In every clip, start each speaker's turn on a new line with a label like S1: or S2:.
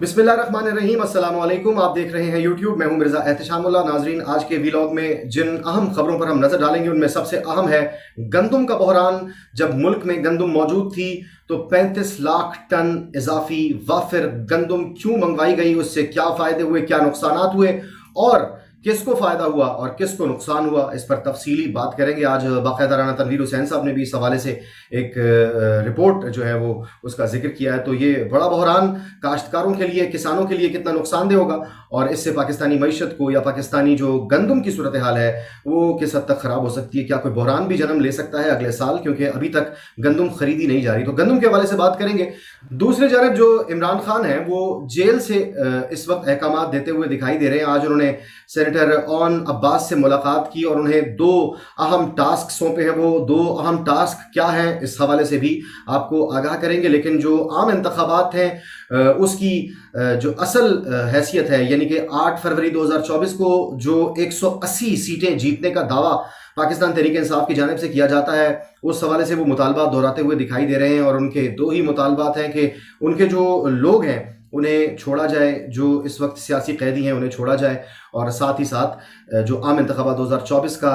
S1: बिस्मिल्लाहिर्रहमानिर्रहीम, अस्सलाम वालेकुम। आप देख रहे हैं यूट्यूब, मैं हूं मिर्जा एहतशामुल्लाह। नाजरीन, आज के व्लॉग में जिन अहम खबरों पर हम नजर डालेंगे उनमें सबसे अहम है गंदम का बहरान। जब मुल्क में गंदम मौजूद थी तो 35 लाख टन इजाफी वाफिर गंदम क्यों मंगवाई गई, उससे क्या फायदे हुए, क्या नुकसानात हुए और किसको फायदा हुआ और किसको नुकसान हुआ, इस पर तफसीली बात करेंगे। आज बाकायदा राना तनवीर हुसैन साहब ने भी इस हवाले से एक रिपोर्ट जो है वो उसका जिक्र किया है। तो ये बड़ा बहरान काश्तकारों के लिए, किसानों के लिए कितना नुकसानदेह होगा और इससे पाकिस्तानी मईशत को या पाकिस्तानी जो गंदम की सूरत हाल है वो किस हद तक खराब हो सकती है। क्या कोई बहरान भी जन्म ले सकता है अगले साल, क्योंकि अभी तक गंदम खरीदी नहीं जा रही। तो गंदम के हवाले से बात करेंगे। दूसरी जानब जो इमरान खान है वो जेल से इस वक्त अहकामात देते हुए दिखाई दे रहे हैं। आज उन्होंने सेनेटर ओन अब्बास से मुलाकात की और उन्हें दो अहम टास्क सौंपे हैं। वो दो अहम टास्क क्या हैं, इस हवाले से भी आपको आगाह करेंगे। लेकिन जो आम इंतखाबात हैं उसकी जो असल हैसियत है, यानी कि 8 फरवरी 2024 को जो 180 सीटें जीतने का दावा पाकिस्तान तहरीक इंसाफ की जानिब से किया जाता है, उस हवाले से वो मुतालबात दोहराते हुए दिखाई दे रहे हैं। और उनके दो ही मुतालबात हैं कि उनके जो लोग हैं उन्हें छोड़ा जाए, जो इस वक्त सियासी कैदी हैं उन्हें छोड़ा जाए, और साथ ही साथ जो आम इंतखाबात 2024 का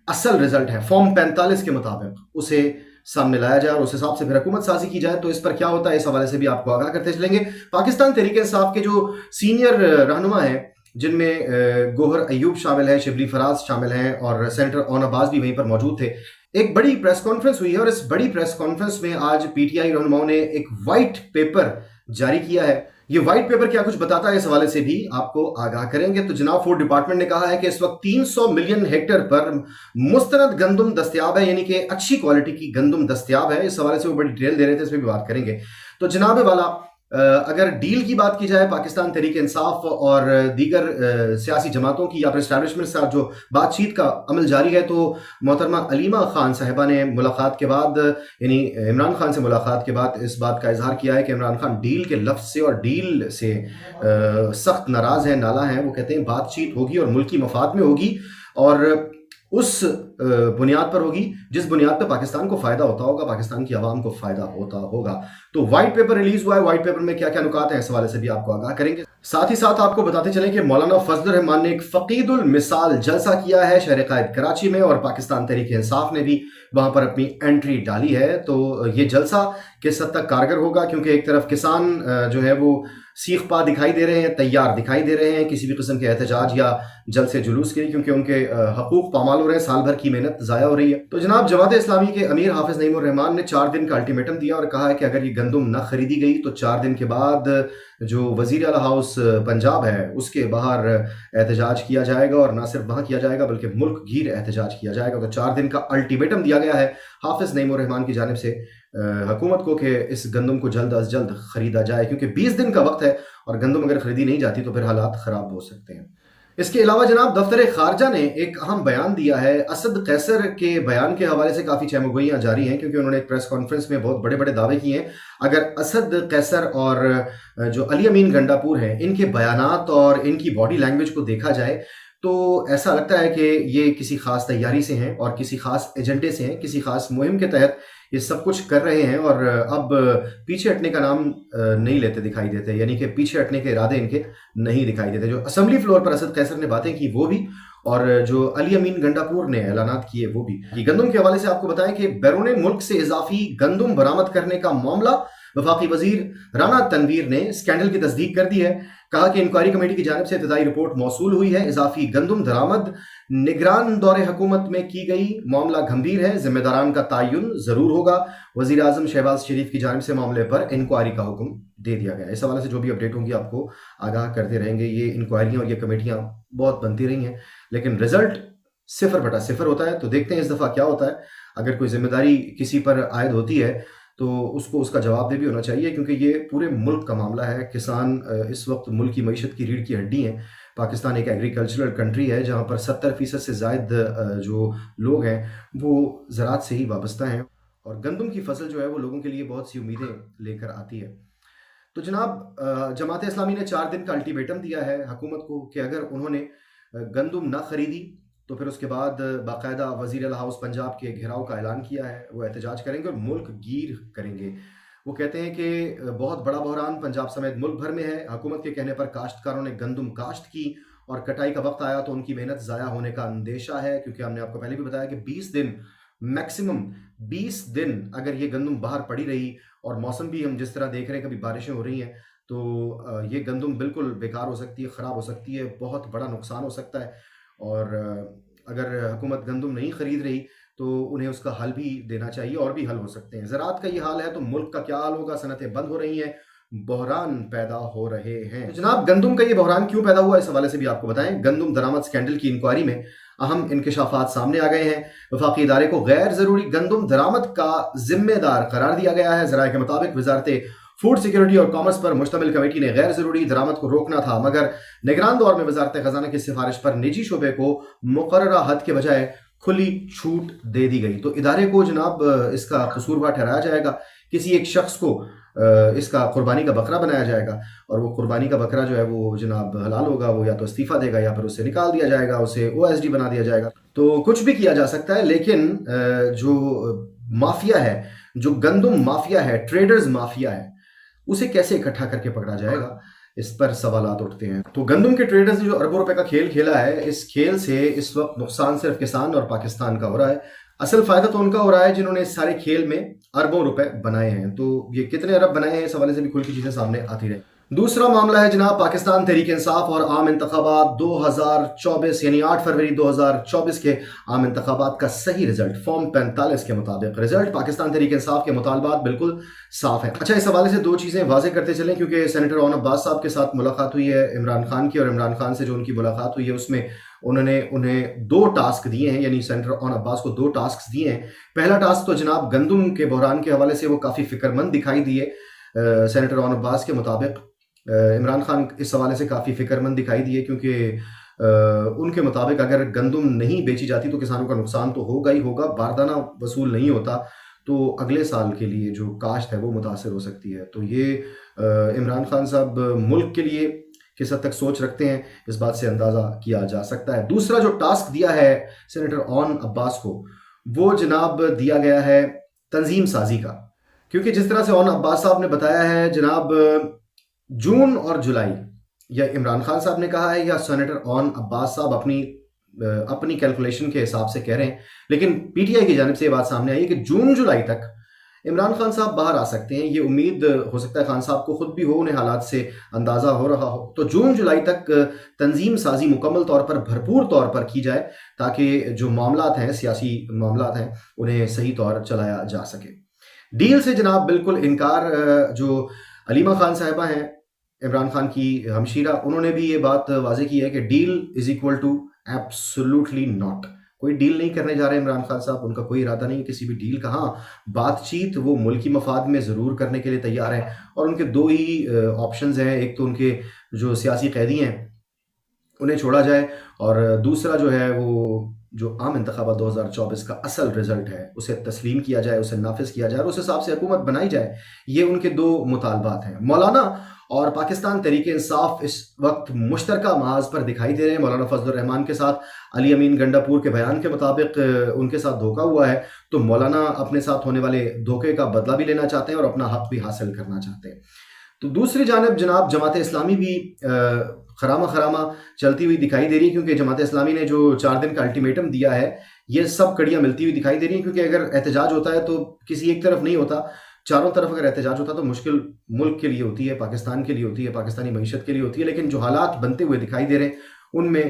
S1: असल रिजल्ट है फॉर्म 45 के मुताबिक उसे सामने लाया जाए और उस हिसाब से फिर हुकूमत साजी की जाए। तो इस पर क्या होता है, इस हवाले से भी आपको आगाह करते चलेंगे। पाकिस्तान तहरीक इंसाफ के जो सीनियर रहनुमा हैं, जिनमें गोहर अयूब शामिल है, शिबली फराज शामिल हैं और सेनेटर ओन अब्बास भी वहीं पर मौजूद थे, एक बड़ी प्रेस कॉन्फ्रेंस हुई है और इस बड़ी प्रेस कॉन्फ्रेंस में आज पीटीआई रहनुमाओं ने एक वाइट पेपर जारी किया है। ये व्हाइट पेपर क्या कुछ बताता है, इस हवाले से भी आपको आगाह करेंगे। तो जनाब फूड डिपार्टमेंट ने कहा है कि इस वक्त 300 मिलियन हेक्टेयर पर मुस्तनद गंदम दस्तयाब है, यानी कि अच्छी क्वालिटी की गंदम दस्तयाब है। इस हवाले से वो बड़ी डिटेल दे रहे थे, इस पर भी बात करेंगे। तो जनाब वाला, अगर डील की बात की जाए पाकिस्तान तहरीक इंसाफ और दीगर सियासी जमातों की या फिर एस्टैब्लिशमेंट के साथ जो बातचीत का अमल जारी है, तो मोहतरमा अलीमा खान साहिबा ने मुलाकात के बाद, यानी इमरान खान से मुलाकात के बाद इस बात का इजहार किया है कि इमरान खान डील के लफ्ज़ से और डील से सख्त नाराज़ हैं, नाला हैं। वो कहते हैं बातचीत होगी और मुल्की मफाद में होगी और उस बुनियाद पर होगी जिस बुनियाद पर पाकिस्तान को फायदा होता होगा, पाकिस्तान की आवाम को फायदा होता होगा। तो व्हाइट पेपर रिलीज हुआ है, व्हाइट पेपर में क्या क्या नुकात हैं, इस हवाले से भी आपको आगाह करेंगे। साथ ही साथ आपको बताते चलें कि मौलाना फजलुर रहमान ने एक फकीदुल मिसाल जलसा किया है शहर कायद कराची में, और पाकिस्तान तहरीक इंसाफ ने भी वहां पर अपनी एंट्री डाली है। तो ये जलसा किस हद तक कारगर होगा, क्योंकि एक तरफ किसान जो है वो सीख पा दिखाई दे रहे हैं, तैयार दिखाई दे रहे हैं किसी भी किस्म के एहतजाज या जल से जुलूस के लिए, क्योंकि उनके हकूक पामाल हो रहे हैं, साल भर की मेहनत ज़ाया हो रही है। तो जनाब जमात इस्लामी के अमीर हाफिज नईमुर रहमान ने 4 दिन का अल्टीमेटम दिया और कहा है कि अगर ये गंदम न खरीदी गई तो 4 दिन के बाद जो वजीर आला हाउस पंजाब है उसके बाहर एहतजाज किया जाएगा, और ना सिर्फ वहाँ किया जाएगा बल्कि मुल्क गिर एहतजाज किया जाएगा। तो 4 दिन का अल्टीमेटम दिया गया है हाफिज नईमुर रहमान की जानिब से हुकूमत को कि इस गंदम को जल्द अज जल्द खरीदा जाए, क्योंकि 20 दिन का वक्त है और गंदम अगर खरीदी नहीं जाती तो फिर हालात ख़राब हो सकते हैं। इसके अलावा जनाब दफ्तर खारजा ने एक अहम बयान दिया है। असद कैसर के बयान के हवाले से काफ़ी चहमगोइयाँ जारी हैं, क्योंकि उन्होंने एक प्रेस कॉन्फ्रेंस में बहुत बड़े बड़े दावे किए हैं। अगर असद कैसर और जो अली अमीन गंडापुर हैं इनके बयानात और इनकी बॉडी लैंग्वेज को देखा जाए तो ऐसा लगता है कि ये किसी खास तैयारी से हैं और किसी खास एजेंडे से हैं, किसी खास मुहिम के तहत ये सब कुछ कर रहे हैं और अब पीछे हटने का नाम नहीं लेते दिखाई देते, यानी कि पीछे हटने के इरादे इनके नहीं दिखाई देते। जो असेंबली फ्लोर पर असद कैसर ने बातें की वो भी, और जो अली अमीन गंडापुर ने ऐलानात किए वो भी। गंदम के हवाले से आपको बताएं कि बैरून मुल्क से इजाफी गंदम बरामद करने का मामला वफाकी वजीर राना तनवीर ने स्कैंडल की तस्दीक कर दी है। कहा कि इंक्वायरी कमेटी की जानिब से इब्तदाई रिपोर्ट मौसूल हुई है, इजाफी गंदम दरामद निगरान दौरे हुकूमत में की गई, मामला गंभीर है, जिम्मेदारान का तयन जरूर होगा। वजीर आजम शहबाज शरीफ की जानिब से मामले पर इंक्वायरी का हुक्म दे दिया गया। इस हवाले से जो भी अपडेट होंगी आपको आगाह करते रहेंगे। ये इंक्वायरियां और ये कमेटियां बहुत बनती रही हैं, लेकिन रिजल्ट 0/0 होता है। तो देखते हैं इस दफ़ा क्या होता है। अगर कोई जिम्मेदारी किसी पर आयद होती है तो उसको उसका जवाबदेह भी होना चाहिए, क्योंकि ये पूरे मुल्क का मामला है। किसान इस वक्त मुल्क की मईशत की रीढ़ की हड्डी हैं। पाकिस्तान एक एग्रीकल्चरल कंट्री है जहाँ पर 70% से ज़ायद जो लोग हैं वो ज़राअत से ही वाबस्ता हैं, और गंदम की फसल जो है वो लोगों के लिए बहुत सी उम्मीदें लेकर आती है। तो जनाब जमात इस्लामी ने 4 दिन का अल्टीमेटम दिया है हुकूमत को कि अगर उन्होंने गंदम ना खरीदी तो फिर उसके बाद बाकायदा वज़ीर आला हाउस पंजाब के घेराव का ऐलान किया है, वो एहतजाज करेंगे और मुल्क गिर करेंगे। وہ کہتے ہیں کہ بہت بڑا بحران پنجاب سمیت ملک بھر میں ہے. حکومت کے کہنے پر کاشتکاروں نے گندم کاشت کی اور کٹائی کا وقت آیا تو ان کی محنت ضائع ہونے کا اندیشہ ہے, کیونکہ ہم نے آپ کو پہلے بھی بتایا کہ 20 دن میکسیمم 20 دن اگر یہ گندم باہر پڑی رہی, اور موسم بھی ہم جس طرح دیکھ رہے ہیں کبھی بارشیں ہو رہی ہیں, تو یہ گندم بالکل بیکار ہو سکتی ہے, خراب ہو سکتی ہے, بہت بڑا نقصان ہو سکتا ہے. اور اگر حکومت گندم نہیں خرید رہی تو انہیں اس کا حل بھی دینا چاہیے, اور بھی حل ہو سکتے ہیں. زراعت کا یہ حال ہے تو ملک کا کیا حال ہوگا؟ صنعتیں بند ہو رہی ہیں, بحران پیدا ہو رہے ہیں. جناب, گندم کا یہ بحران کیوں پیدا ہوا, اس حوالے سے بھی آپ کو بتائیں. گندم درآمد سکینڈل کی انکوائری میں اہم انکشافات سامنے آ گئے ہیں. وفاقی ادارے کو غیر ضروری گندم درآمد کا ذمہ دار قرار دیا گیا ہے. ذرائع کے مطابق وزارت فوڈ سیکیورٹی اور کامرس پر مشتمل کمیٹی نے غیر ضروری درآمد کو روکنا تھا, مگر نگران دور میں وزارت خزانہ کی سفارش پر نجی شعبے کو مقررہ حد کے بجائے کھلی چھوٹ دے دی گئی. تو ادارے کو جناب اس کا قصوروار ٹھہرایا جائے گا, کسی ایک شخص کو اس کا قربانی کا بکرا بنایا جائے گا, اور وہ قربانی کا بکرا جو ہے وہ جناب حلال ہوگا, وہ یا تو استعفیٰ دے گا یا پھر اسے نکال دیا جائے گا, اسے OSD بنا دیا جائے گا. تو کچھ بھی کیا جا سکتا ہے, لیکن جو مافیا ہے, جو گندم مافیا ہے, ٹریڈرز مافیا ہے, اسے کیسے اکٹھا کر کے پکڑا جائے گا, اس پر سوالات اٹھتے ہیں. تو گندم کے ٹریڈرز نے جو اربوں روپے کا کھیل کھیلا ہے, اس کھیل سے اس وقت نقصان صرف کسان اور پاکستان کا ہو رہا ہے. اصل فائدہ تو ان کا ہو رہا ہے جنہوں نے اس سارے کھیل میں اربوں روپے بنائے ہیں. تو یہ کتنے ارب بنائے ہیں, اس حوالے سے بھی کھل کی چیزیں سامنے آتی رہیں. دوسرا معاملہ ہے جناب پاکستان تحریک انصاف اور عام انتخابات 2024 یعنی 8 فروری 2024 کے عام انتخابات کا صحیح رزلٹ. فارم 45 کے مطابق رزلٹ پاکستان تحریک انصاف کے مطالبات بالکل صاف ہیں. اچھا, اس حوالے سے دو چیزیں واضح کرتے چلیں, کیونکہ سینیٹر اون عباس صاحب کے ساتھ ملاقات ہوئی ہے عمران خان کی, اور عمران خان سے جو ان کی ملاقات ہوئی ہے اس میں انہوں نے انہیں 2 ٹاسک دیے ہیں, یعنی سینیٹر اون عباس کو 2 ٹاسک دیے ہیں. پہلا ٹاسک تو جناب گندم کے بحران کے حوالے سے وہ کافی فکر مند دکھائی دیے. سینیٹر اون عباس کے مطابق عمران خان اس حوالے سے کافی فکر مند دکھائی دیے, کیونکہ ان کے مطابق اگر گندم نہیں بیچی جاتی تو کسانوں کا نقصان تو ہوگا ہی ہوگا, باردانہ وصول نہیں ہوتا تو اگلے سال کے لیے جو کاشت ہے وہ متاثر ہو سکتی ہے. تو یہ عمران خان صاحب ملک کے لیے کس حد تک سوچ رکھتے ہیں, اس بات سے اندازہ کیا جا سکتا ہے. دوسرا جو ٹاسک دیا ہے سینیٹر اون عباس کو, وہ جناب دیا گیا ہے تنظیم سازی کا, کیونکہ جس طرح سے اون عباس صاحب نے بتایا ہے جناب, جون اور جولائی یا عمران خان صاحب نے کہا ہے یا سینیٹر اون عباس صاحب اپنی کیلکولیشن کے حساب سے کہہ رہے ہیں, لیکن PTI کی جانب سے یہ بات سامنے آئی ہے کہ جون جولائی تک عمران خان صاحب باہر آ سکتے ہیں. یہ امید ہو سکتا ہے خان صاحب کو خود بھی ہو, انہیں حالات سے اندازہ ہو رہا ہو. تو جون جولائی تک تنظیم سازی مکمل طور پر بھرپور طور پر کی جائے, تاکہ جو معاملات ہیں, سیاسی معاملات ہیں, انہیں صحیح طور چلایا جا سکے. ڈیل سے جناب بالکل انکار. جو علیمہ خان صاحبہ ہیں عمران خان کی ہمشیرہ, انہوں نے بھی یہ بات واضح کی ہے کہ deal is equal to absolutely not. کوئی ڈیل نہیں کرنے جا رہے عمران خان صاحب, ان کا کوئی ارادہ نہیں ہے کسی بھی ڈیل کا. ہاں, بات چیت وہ ملکی مفاد میں ضرور کرنے کے لیے تیار ہیں, اور ان کے 2 ہی آپشنز ہیں. ایک تو ان کے جو سیاسی قیدی ہیں انہیں چھوڑا جائے, اور دوسرا جو ہے وہ جو عام انتخابات 2024 کا اصل رزلٹ ہے اسے تسلیم کیا جائے, اسے نافذ کیا جائے اور اس حساب سے حکومت بنائی جائے. یہ ان کے 2 مطالبات ہیں. مولانا اور پاکستان تحریک انصاف اس وقت مشترکہ محاذ پر دکھائی دے رہے ہیں. مولانا فضل الرحمان کے ساتھ علی امین گنڈا پور کے بیان کے مطابق ان کے ساتھ دھوکہ ہوا ہے, تو مولانا اپنے ساتھ ہونے والے دھوکے کا بدلہ بھی لینا چاہتے ہیں اور اپنا حق بھی حاصل کرنا چاہتے ہیں. تو دوسری جانب جناب جماعت اسلامی بھی خرامہ چلتی ہوئی دکھائی دے رہی ہے, کیونکہ جماعت اسلامی نے جو 4 دن کا الٹیمیٹم دیا ہے, یہ سب کڑیاں ملتی ہوئی دکھائی دے رہی ہیں. کیونکہ اگر احتجاج ہوتا ہے تو کسی ایک طرف نہیں ہوتا, چاروں طرف اگر احتجاج ہوتا تو مشکل ملک کے لیے ہوتی ہے, پاکستان کے لیے ہوتی ہے, پاکستانی معیشت کے لیے ہوتی ہے. لیکن جو حالات بنتے ہوئے دکھائی دے رہے ہیں ان میں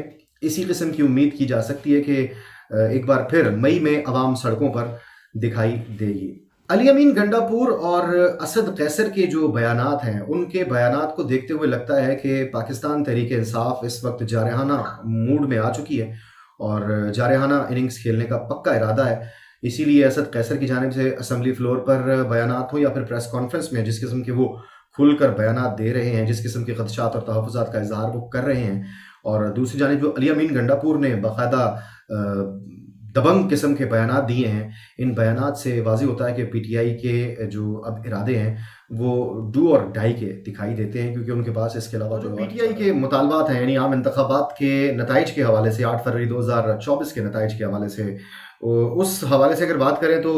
S1: اسی قسم کی امید کی جا سکتی ہے کہ ایک بار پھر مئی میں عوام سڑکوں پر دکھائی دے گی. علی امین گنڈا پور اور اسد قیصر کے جو بیانات ہیں, ان کے بیانات کو دیکھتے ہوئے لگتا ہے کہ پاکستان تحریک انصاف اس وقت جارحانہ موڈ میں آ چکی ہے اور جارحانہ اننگز کھیلنے کا پکا ارادہ ہے. اسی لیے اسد قیصر کی جانب سے اسمبلی فلور پر بیانات ہوں یا پھر پریس کانفرنس میں جس قسم کے وہ کھل کر بیانات دے رہے ہیں, جس قسم کے خدشات اور تحفظات کا اظہار وہ کر رہے ہیں, اور دوسری جانب جو علی امین گنڈا پور نے باقاعدہ दबंग किस्म के बयानात दिए हैं। इन बयानात से वाज़ेह होता है कि पीटीआई के जो अब इरादे हैं वो डू और डाई के दिखाई देते हैं, क्योंकि उनके पास इसके अलावा जो पीटीआई के मुतालबात हैं, यानी आम इंतखाबात के नताइज के हवाले से, 8 फरवरी 2024 के नताइज के हवाले से, उस हवाले से अगर बात करें तो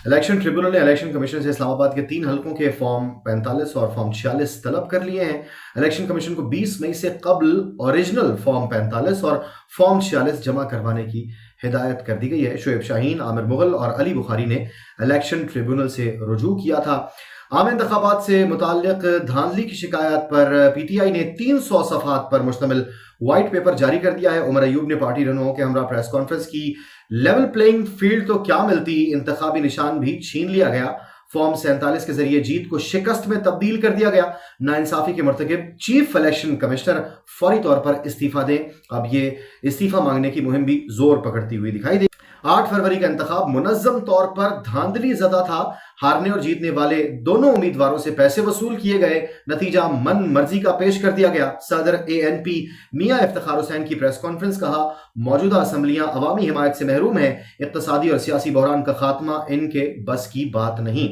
S1: इलेक्शन ट्रिब्यूनल ने इलेक्शन कमीशन से इस्लामाबाद के 3 हलकों के फॉर्म 45 और फॉर्म 46 तलब कर लिए हैं। इलेक्शन कमीशन को 20 मई से कबल ओरिजिनल फॉर्म 45 और फॉर्म 46 जमा करवाने की हिदायत कर दी गई है। शोएब शाहीन, आमिर मुगल और अली बुखारी ने इलेक्शन ट्रिब्यूनल से रुजू किया था। आम इंतखाबात से मुताल्लिक धांधली की शिकायत पर पीटीआई ने 300 सफ़हात पर मुश्तमिल वाइट पेपर जारी कर दिया है। उमर अयूब ने पार्टी रहनुमाओं के हमरा प्रेस कॉन्फ्रेंस की, लेवल प्लेइंग फील्ड तो क्या मिलती, इंतखाबी निशान भी छीन लिया गया, फॉर्म 47 के जरिए जीत को शिकस्त में तब्दील कर दिया गया, नाइंसाफी के मुर्तकिब चीफ इलेक्शन कमिश्नर फौरी तौर पर इस्तीफा दें। अब ये इस्तीफा मांगने की मुहिम भी जोर पकड़ती हुई दिखाई दी। 8 फरवरी का इंतखाब मुनज़्ज़म तौर पर धांधली ज़दा था। हारने और जीतने वाले दोनों उम्मीदवारों से पैसे वसूल किए गए, नतीजा मन मर्जी का पेश कर दिया गया। सदर ANP मियां इफ्तिखार हुसैन की प्रेस कॉन्फ्रेंस, कहा मौजूदा असम्बलियां अवामी हिमायत से महरूम हैं, इक्तसादी और सियासी बहरान का खात्मा इनके बस की बात नहीं।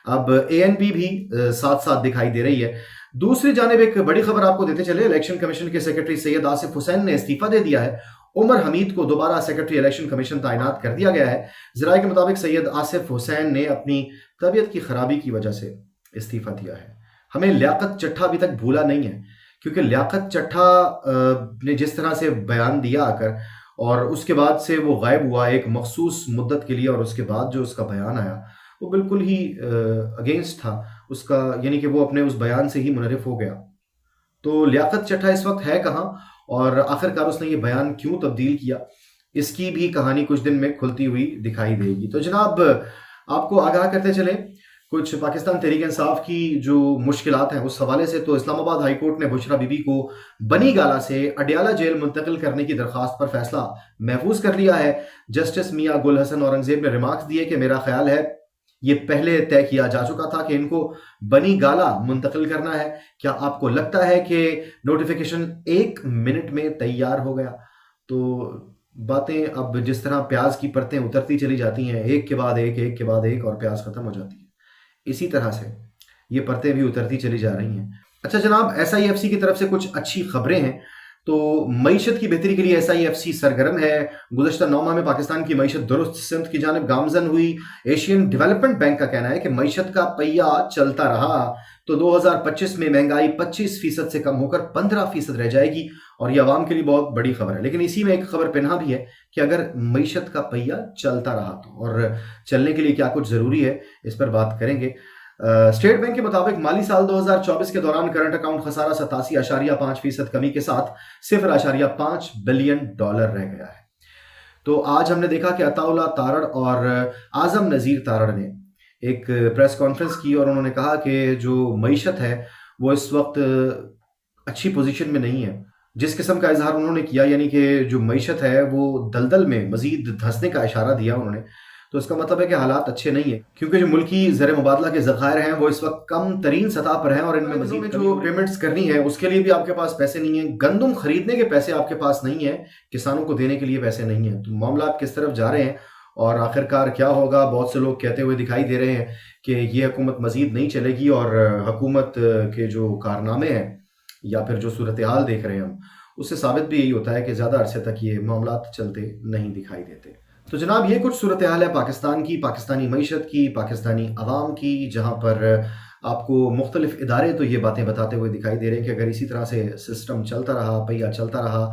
S1: अब ANP भी साथ साथ दिखाई दे रही है। दूसरी जानिब एक बड़ी खबर आपको देते चले, इलेक्शन कमीशन के सेक्रेटरी सैयद आसिफ हुसैन ने इस्तीफा दे दिया है। उमर हमीद को दोबारा सेक्रेटरी इलेक्शन कमीशन तैनात कर दिया गया है। ज़राए के मुताबिक सैयद आसिफ हुसैन ने अपनी तबीयत की खराबी की वजह से इस्तीफा दिया है। हमें लियाकत चट्ठा अभी तक भूला नहीं है, क्योंकि लियाकत चट्ठा ने जिस तरह से बयान दिया आकर और उसके बाद से वो गायब हुआ एक मखसूस मुद्दत के लिए, और उसके बाद जो उसका बयान आया वो बिल्कुल ही अगेंस्ट था उसका, यानी कि वो अपने उस बयान से ही मुनरिफ हो गया। तो लियाकत चट्ठा इस वक्त है कहाँ और आखिरकार उसने ये बयान क्यों तब्दील किया, इसकी भी कहानी कुछ दिन में खुलती हुई दिखाई देगी। तो जनाब आपको आगाह करते चले कुछ पाकिस्तान तहरीक इंसाफ की जो मुश्किलात हैं उस हवाले से। तो इस्लामाबाद हाई कोर्ट ने बुशरा बीबी को बनी गाला से अडियाला जेल मुंतकिल करने की दरख्वास्त पर फैसला महफूज कर लिया है। जस्टिस मियां गुल हसन औरंगजेब ने रिमार्क्स दिए कि मेरा ख्याल है ये पहले तय किया जा चुका था कि इनको बनी गाला मुंतकिल करना है। क्या आपको लगता है कि नोटिफिकेशन 1 मिनट में तैयार हो गया? तो बातें अब जिस तरह प्याज की परतें उतरती चली जाती हैं, एक के बाद एक, एक के बाद एक, और प्याज खत्म हो जाती है, इसी तरह से ये परतें भी उतरती चली जा रही हैं। अच्छा जनाब, SIFC की तरफ से कुछ अच्छी खबरें हैं। तो मईशत की बेहतरी के लिए SIFC सरगर्म है। गुज़श्ता 9 माह में पाकिस्तान की मईशत दुरुस्त सिमत की जानिब गामजन हुई। एशियन डेवलपमेंट बैंक का कहना है कि मईशत का पहिया चलता रहा तो 2025 में महंगाई 25% से कम होकर 15% रह जाएगी, और यह आवाम के लिए बहुत बड़ी खबर है। लेकिन इसी में एक खबर पिन्हा भी है कि अगर मईशत का पहिया चलता रहा तो, और चलने के लिए क्या कुछ ज़रूरी है, इस पर बात करेंगे। स्टेट बैंक के मुताबिक माली साल 2024 के दौरान करंट अकाउंट खसारा 87.5% कमी के साथ 0.5 बिलियन डॉलर रह गया है। तो आज हमने देखा कि अताउल्ला तारड़ और आजम नज़ीर तारड़ ने एक प्रेस कॉन्फ्रेंस की और उन्होंने कहा कि जो मईशत है वो इस वक्त अच्छी पोजीशन में नहीं है। जिस किस्म का इजहार उन्होंने किया, यानी कि जो मईशत है वो दलदल में मजीद धंसने का इशारा दिया उन्होंने, तो इसका मतलब है कि हालात अच्छे नहीं है, क्योंकि जो मुल्की ज़र मुबादला के ज़खायर हैं वो इस वक्त कम तरीन सतह पर हैं, और इनमें मजीद जो पेमेंट्स करनी है उसके लिए भी आपके पास पैसे नहीं है। गंदम खरीदने के पैसे आपके पास नहीं है, किसानों को देने के लिए पैसे नहीं है। तो मामला किस तरफ जा रहे हैं और आखिरकार क्या होगा? बहुत से लोग कहते हुए दिखाई दे रहे हैं कि ये हुकूमत मजीद नहीं चलेगी, और हुकूमत के जो कारनामे हैं या फिर जो सूरत हाल देख रहे हैं हम, उससे साबित भी यही होता है कि ज़्यादा अरसे तक ये मामला चलते नहीं दिखाई देते। तो जनाब ये कुछ सूरत हाल है पाकिस्तान की, पाकिस्तानी मईशत की, पाकिस्तानी अवाम की, जहाँ पर आपको मुख्तलिफ इदारे तो ये बातें बताते हुए दिखाई दे रहे हैं कि अगर इसी तरह से सिस्टम चलता रहा, पहिया चलता रहा,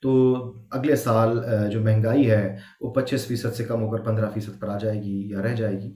S1: तो अगले साल जो महंगाई है वो 25% से कम होकर 15% पर आ जाएगी या रह जाएगी।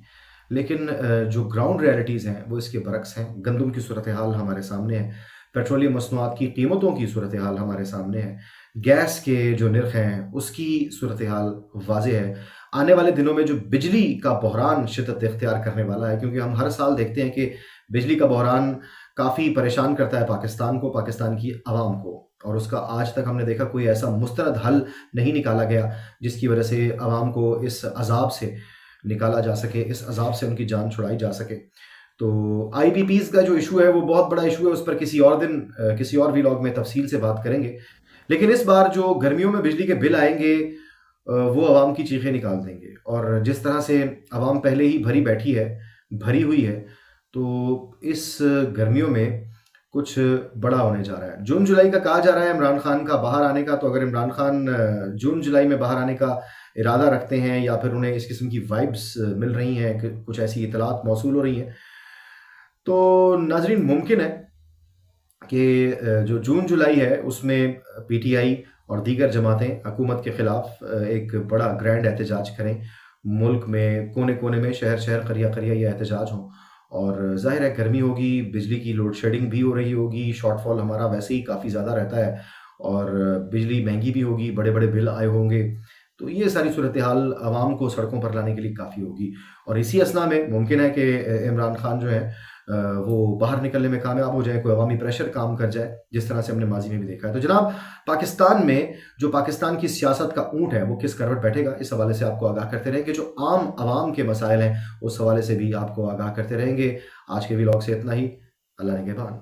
S1: लेकिन जो ग्राउंड रियलिटीज़ हैं वो इसके बरक्स हैं। गंदम की सूरत हाल हमारे सामने है, पेट्रोलियम मसनूआत की कीमतों की सूरत हाल हमारे सामने है, गैस के जो निर्ख हैं उसकी सूरत हाल वाज़ेह है। आने वाले दिनों में जो बिजली का बहरान शिद्दत इख्तियार करने वाला है, क्योंकि हम हर साल देखते हैं कि बिजली का बहरान काफ़ी परेशान करता है पाकिस्तान को, पाकिस्तान की आवाम को, और उसका आज तक हमने देखा कोई ऐसा मुस्तरद हल नहीं निकाला गया जिसकी वजह से आवाम को इस अजाब से निकाला जा सके, इस अजाब से उनकी जान छुड़ाई जा सके। तो IPPs का जो इशू है वो बहुत बड़ा इशू है, उस पर किसी और दिन किसी और व्लॉग में तफसील से बात करेंगे। लेकिन इस बार जो गर्मियों में बिजली के बिल आएंगे وہ عوام کی چیخیں نکال دیں گے. اور جس طرح سے عوام پہلے ہی بھری ہوئی ہے تو اس گرمیوں میں کچھ بڑا ہونے جا رہا ہے. جون جولائی کا کہا جا رہا ہے عمران خان کا باہر آنے کا. تو اگر عمران خان جون جولائی میں باہر آنے کا ارادہ رکھتے ہیں یا پھر انہیں اس قسم کی وائبس مل رہی ہیں کہ کچھ ایسی اطلاعات موصول ہو رہی ہیں تو ناظرین ممکن ہے کہ جو جون جولائی ہے اس میں پی ٹی آئی اور دیگر جماعتیں حکومت کے خلاف ایک بڑا گرینڈ احتجاج کریں. ملک میں کونے کونے میں شہر شہر قریہ قریہ یہ احتجاج ہوں. اور ظاہر ہے گرمی ہوگی, بجلی کی لوڈ شیڈنگ بھی ہو رہی ہوگی, شارٹ فال ہمارا ویسے ہی کافی زیادہ رہتا ہے اور بجلی مہنگی بھی ہوگی, بڑے بڑے بل آئے ہوں گے. تو یہ ساری صورتحال عوام کو سڑکوں پر لانے کے لیے کافی ہوگی. اور اسی اثنا میں ممکن ہے کہ عمران خان جو ہے وہ باہر نکلنے میں کامیاب ہو جائے, کوئی عوامی پریشر کام کر جائے, جس طرح سے ہم نے ماضی میں بھی دیکھا ہے. تو جناب پاکستان میں جو پاکستان کی سیاست کا اونٹ ہے وہ کس کروٹ بیٹھے گا, اس حوالے سے آپ کو آگاہ کرتے رہیں گے. جو عام عوام کے مسائل ہیں اس حوالے سے بھی آپ کو آگاہ کرتے رہیں گے. آج کے ویلاگ سے اتنا ہی. اللہ نگہبان.